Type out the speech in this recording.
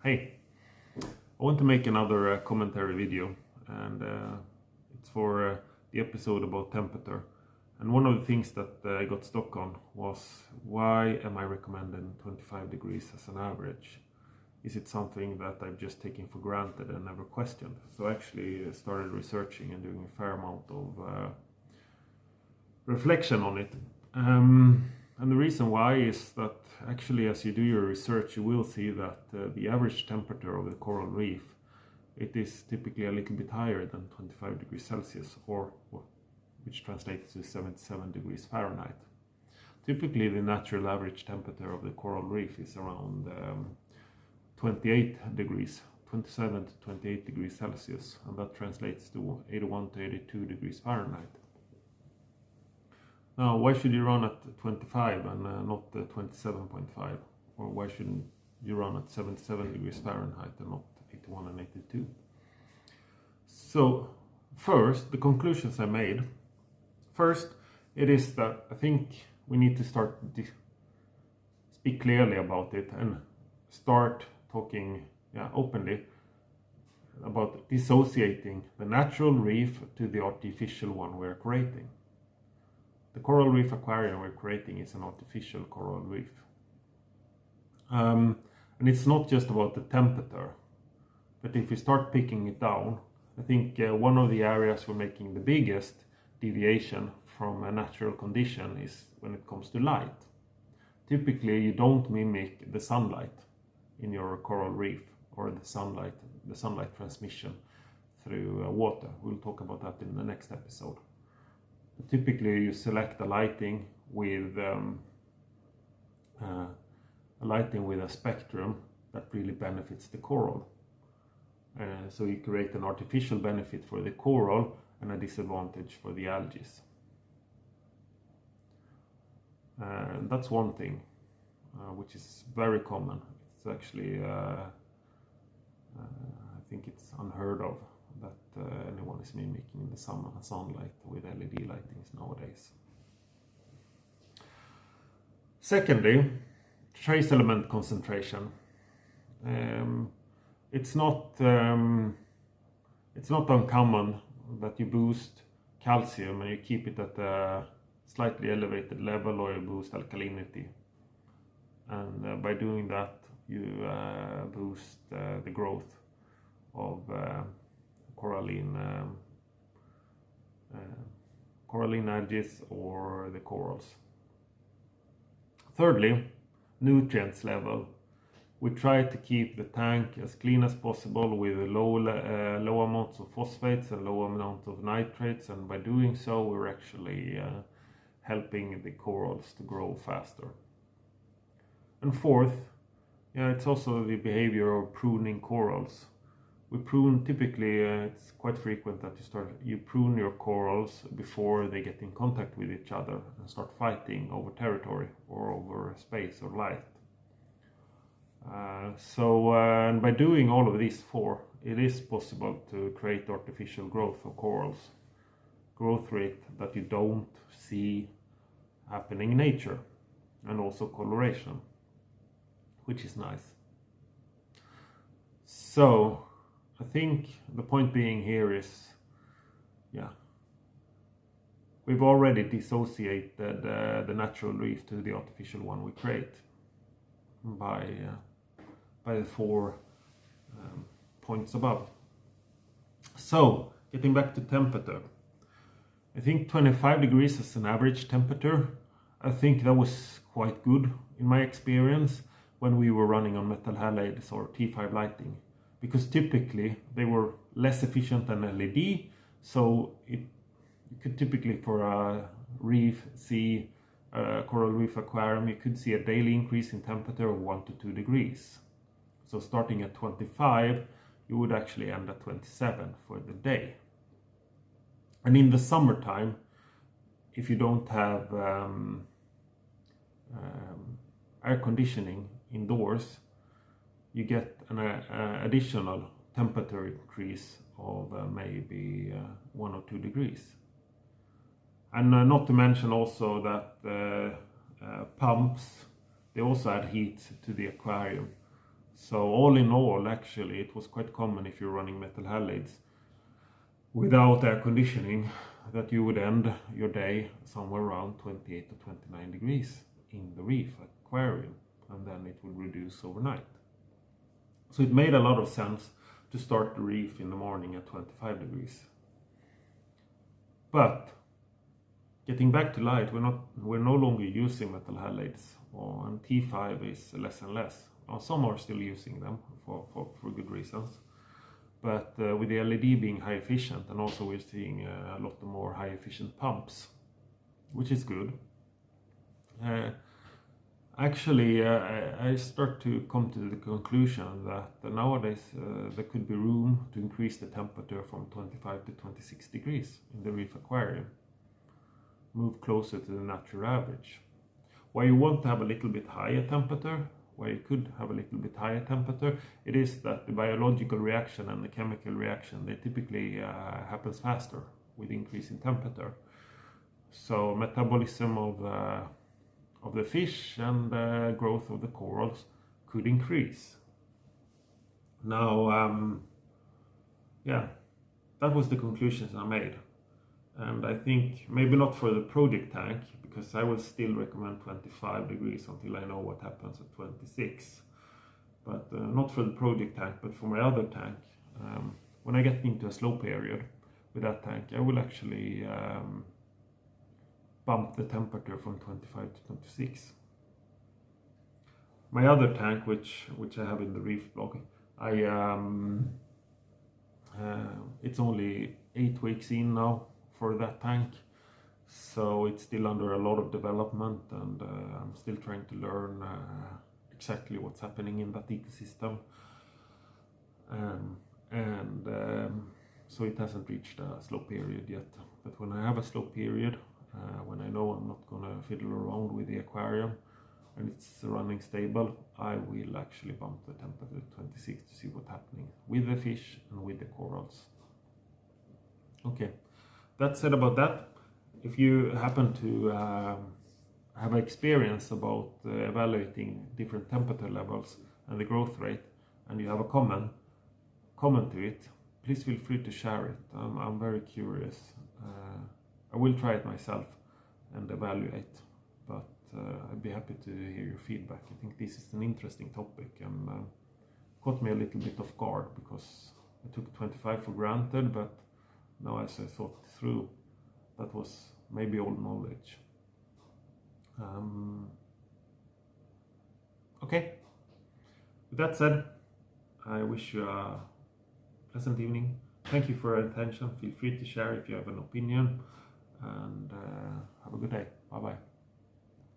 Hey, I want to make another commentary video, and it's for the episode about temperature. And one of the things that I got stuck on was, why am I recommending 25 degrees as an average? Is it something that I've just taken for granted and never questioned? So I actually started researching and doing a fair amount of reflection on it. And the reason why is that actually, as you do your research, you will see that the average temperature of the coral reef, it is typically a little bit higher than 25 degrees Celsius, which translates to 77 degrees Fahrenheit. Typically, the natural average temperature of the coral reef is around 28 degrees, 27 to 28 degrees Celsius, and that translates to 81 to 82 degrees Fahrenheit. Now, why should you run at 25 and not 27.5? Or why shouldn't you run at 77 degrees Fahrenheit and not 81 and 82? So, first, the conclusions I made. First, it is that I think we need to start speak clearly about it and start talking openly about dissociating the natural reef to the artificial one we're creating. The coral reef aquarium we're creating is an artificial coral reef. And it's not just about the temperature, but if you start picking it down, I think one of the areas we're making the biggest deviation from a natural condition is when it comes to light. Typically, you don't mimic the sunlight in your coral reef or the sunlight transmission through water. We'll talk about that in the next episode. Typically, you select a lighting with a spectrum that really benefits the coral. So you create an artificial benefit for the coral and a disadvantage for the algae. That's one thing, which is very common. It's actually, I think it's unheard of that anyone is mimicking the sunlight with LED lightings nowadays. Secondly, trace element concentration. It's not uncommon that you boost calcium and you keep it at a slightly elevated level, or you boost alkalinity, and by doing that you boost the growth of coralline algae or the corals. Thirdly, nutrients level. We try to keep the tank as clean as possible with low amounts of phosphates and low amounts of nitrates, and by doing so we're actually helping the corals to grow faster. And fourth, it's also the behavior of pruning corals. We prune typically, it's quite frequent that you prune your corals before they get in contact with each other and start fighting over territory or over space or light. And by doing all of these four, it is possible to create artificial growth of corals, growth rate that you don't see happening in nature, and also coloration, which is nice. So I think the point being here is, we've already dissociated the natural reef to the artificial one we create by the 4 points above. So, getting back to temperature, I think 25 degrees is an average temperature. I think that was quite good in my experience when we were running on metal halides or T5 lighting, because typically they were less efficient than LED, so you could typically, for a coral reef aquarium, you could see a daily increase in temperature of 1 to 2 degrees. So starting at 25, you would actually end at 27 for the day. And in the summertime, if you don't have air conditioning indoors, you get an additional temperature increase of maybe 1 or 2 degrees. And not to mention also that pumps, they also add heat to the aquarium. So all in all, actually, it was quite common if you're running metal halides without air conditioning that you would end your day somewhere around 28 to 29 degrees in the reef aquarium, and then it would reduce overnight. So it made a lot of sense to start the reef in the morning at 25 degrees. But getting back to light, we're no longer using metal halides, and T5 is less and less. Some are still using them for good reasons. But with the LED being high efficient, and also we're seeing a lot more high efficient pumps, which is good. Actually, I start to come to the conclusion that nowadays there could be room to increase the temperature from 25 to 26 degrees in the reef aquarium. Move closer to the natural average. Why you want to have a little bit higher temperature, where you could have a little bit higher temperature, it is that the biological reaction and the chemical reaction, they typically happens faster with increasing temperature. So metabolism of the fish and growth of the corals could increase. Now, yeah, that was the conclusions I made. And I think maybe not for the project tank, because I will still recommend 25 degrees until I know what happens at 26. But not for the project tank, but for my other tank. When I get into a slow period with that tank, I will actually bump the temperature from 25 to 26. My other tank, which I have in the reef blog, it's only 8 weeks in now for that tank, so it's still under a lot of development, and I'm still trying to learn exactly what's happening in that ecosystem, so it hasn't reached a slow period yet. But when I have a slow period, when I know I'm not gonna fiddle around with the aquarium and it's running stable, I will actually bump the temperature to 26 to see what's happening with the fish and with the corals. Okay, that said about that. If you happen to have experience about evaluating different temperature levels and the growth rate, and you have a comment to it, please feel free to share it. I'm very curious. I will try it myself and evaluate, but I'd be happy to hear your feedback. I think this is an interesting topic, and caught me a little bit off guard because I took 25 for granted, but now as I thought through, that was maybe old knowledge. Okay, with that said, I wish you a pleasant evening. Thank you for your attention. Feel free to share if you have an opinion, and have a good day. Bye bye.